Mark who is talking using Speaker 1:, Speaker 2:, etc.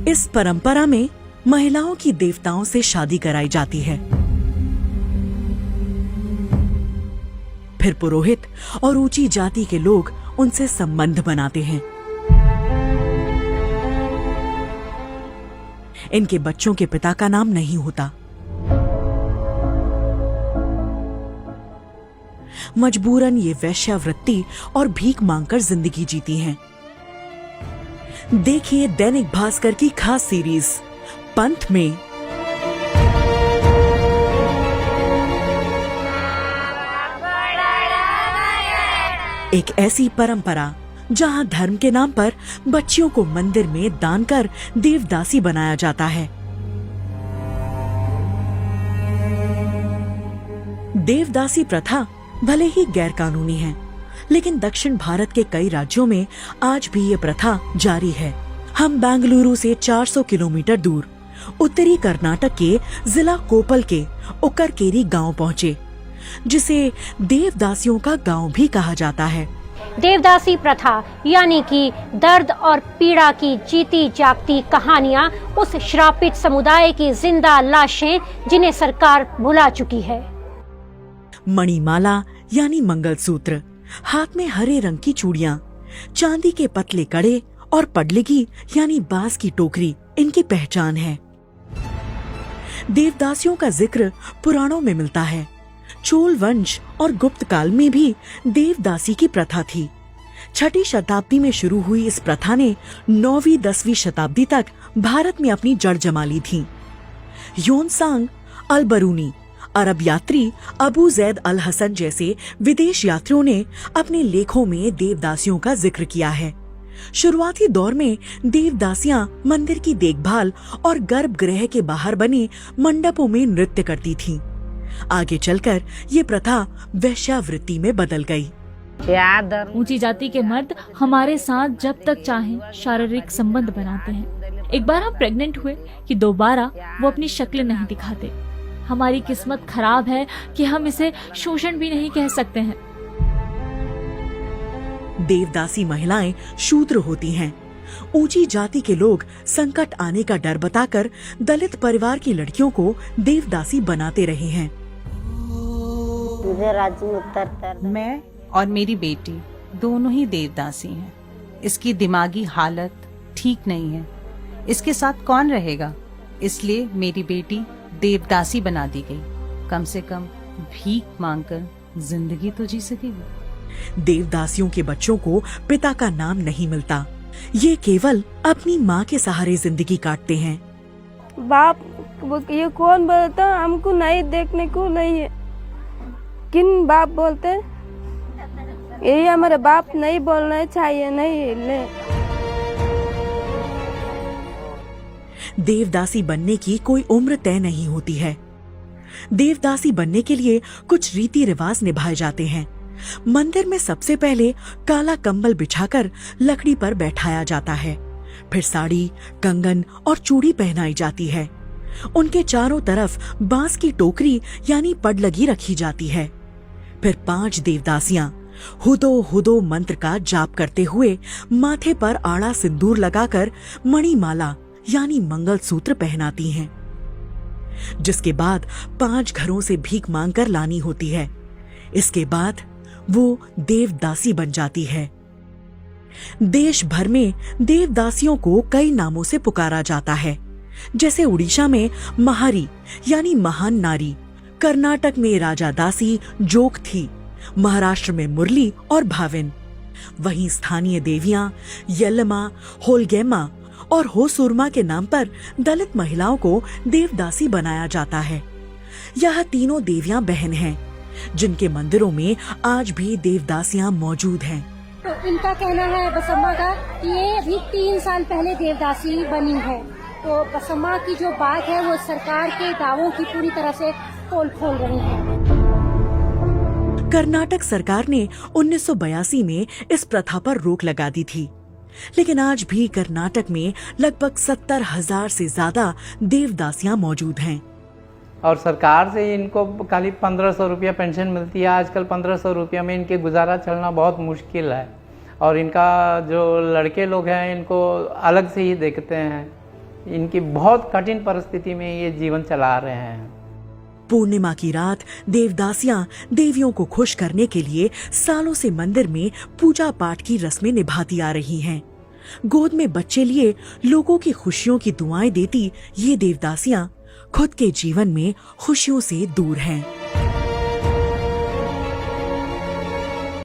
Speaker 1: इस परंपरा में महिलाओं की देवताओं से शादी कराई जाती है। फिर पुरोहित और ऊंची जाति के लोग उनसे संबंध बनाते हैं। इनके बच्चों के पिता का नाम नहीं होता। मजबूरन ये वेश्यावृत्ति और भीख मांगकर जिंदगी जीती हैं। देखिए दैनिक भास्कर की खास सीरीज पंथ में। एक ऐसी परंपरा जहां धर्म के नाम पर बच्चियों को मंदिर में दान कर देवदासी बनाया जाता है। देवदासी प्रथा भले ही गैर कानूनी है, लेकिन दक्षिण भारत के कई राज्यों में आज भी ये प्रथा जारी है। हम बेंगलुरु से 400 किलोमीटर दूर उत्तरी कर्नाटक के जिला कोपल के उक्करकेरी गांव पहुँचे, जिसे देवदासियों का गांव भी कहा जाता है।
Speaker 2: देवदासी प्रथा यानी कि दर्द और पीड़ा की जीती जागती कहानियाँ उस श्रापित समुदाय की जिंदा लाशें जिन्हें सरकार भुला चुकी है।
Speaker 1: मणिमाला यानी मंगलसूत्र, हाथ में हरे रंग की चूड़ियां, चांदी के पतले कड़े और पडलिगी यानी बांस की टोकरी इनकी पहचान है। देवदासियों का जिक्र पुराणों में मिलता है। चोल वंश और गुप्त काल में भी देवदासी की प्रथा थी। 6ठी शताब्दी में शुरू हुई इस प्रथा ने 9वीं 10वीं शताब्दी तक भारत में अपनी जड़ जमा ली थी। योनसांग अल बरूनी, अरब यात्री अबू जैद अल हसन जैसे विदेश यात्रियों ने अपने लेखों में देवदासियों का जिक्र किया है। शुरुआती दौर में देवदासियां मंदिर की देखभाल और गर्भगृह के बाहर बने मंडपों में नृत्य करती थीं। आगे चलकर ये प्रथा वेश्यावृत्ति में बदल गई।
Speaker 3: ऊंची जाति के मर्द हमारे साथ जब तक चाहें शारीरिक संबंध बनाते हैं। एक बार हम प्रेग्नेंट हुए कि दोबारा वो अपनी शक्ल नहीं दिखाते। हमारी किस्मत खराब है कि हम इसे शोषण भी नहीं कह सकते हैं।
Speaker 1: देवदासी महिलाएं शूद्र होती हैं। ऊंची जाति के लोग संकट आने का डर बताकर दलित परिवार की लड़कियों को देवदासी बनाते रहे हैं।
Speaker 4: मैं और मेरी बेटी दोनों ही देवदासी हैं। इसकी दिमागी हालत ठीक नहीं है। इसके साथ कौन रहेगा? इसलिए मेरी बेटी देवदासी बना दी गई। कम से कम भीख मांगकर जिंदगी तो जी सकेगी।
Speaker 1: देवदासियों के बच्चों को पिता का नाम नहीं मिलता। ये केवल अपनी माँ के सहारे जिंदगी काटते हैं।
Speaker 5: बाप ये कौन बोलता, हमको नहीं देखने को नहीं है। किन बाप बोलते? यही हमारे बाप नहीं बोलना चाहिए, नहीं ले।
Speaker 1: देवदासी बनने की कोई उम्र तय नहीं होती है। देवदासी बनने के लिए कुछ रीति रिवाज निभाए जाते हैं। मंदिर में सबसे पहले काला कंबल बिछाकर लकड़ी पर बैठाया जाता है। फिर साड़ी, कंगन और चूड़ी पहनाई जाती है। उनके चारों तरफ बांस की टोकरी यानी पडलगी रखी जाती है। फिर 5 देवदासियां हुदो हुदो मंत्र का जाप करते हुए माथे पर आड़ा सिंदूर लगाकर मणिमाला यानी मंगलसूत्र पहनाती हैं, जिसके बाद 5 घरों से भीख मांगकर लानी होती है। इसके बाद वो देवदासी बन जाती है। देश भर में देवदासियों को कई नामों से पुकारा जाता है, जैसे उड़ीसा में महारी यानी महान नारी, कर्नाटक में राजा दासी जोक थी, महाराष्ट्र में मुरली और भाविन। वहीं स्थानीय देवियां यल्लमा, होलगेमा और होसुरमा के नाम पर दलित महिलाओं को देवदासी बनाया जाता है। यह तीनों देवियां बहन हैं, जिनके मंदिरों में आज भी देवदासियां मौजूद हैं।
Speaker 2: तो इनका कहना है बसम्मा का कि ये अभी 3 साल पहले देवदासी बनी है। तो बसम्मा की जो बात है वो सरकार के दावों की पूरी तरह से पोल खोल रही है।
Speaker 1: कर्नाटक सरकार ने 1982 में इस प्रथा पर रोक लगा दी थी, लेकिन आज भी कर्नाटक में लगभग 70,000 से ज्यादा देवदासियां मौजूद हैं।
Speaker 6: और सरकार से इनको खाली 1500 रुपया पेंशन मिलती है। आजकल 1500 रुपया में इनके गुजारा चलना बहुत मुश्किल है। और इनका जो लड़के लोग हैं इनको अलग से ही देखते हैं। इनकी बहुत कठिन परिस्थिति में ये जीवन चला रहे हैं।
Speaker 1: पूर्णिमा की रात देवदासियां देवियों को खुश करने के लिए सालों से मंदिर में पूजा पाठ की रस्में निभाती आ रही हैं। गोद में बच्चे लिए लोगों की खुशियों की दुआएं देती ये देवदासियां खुद के जीवन में खुशियों से दूर हैं।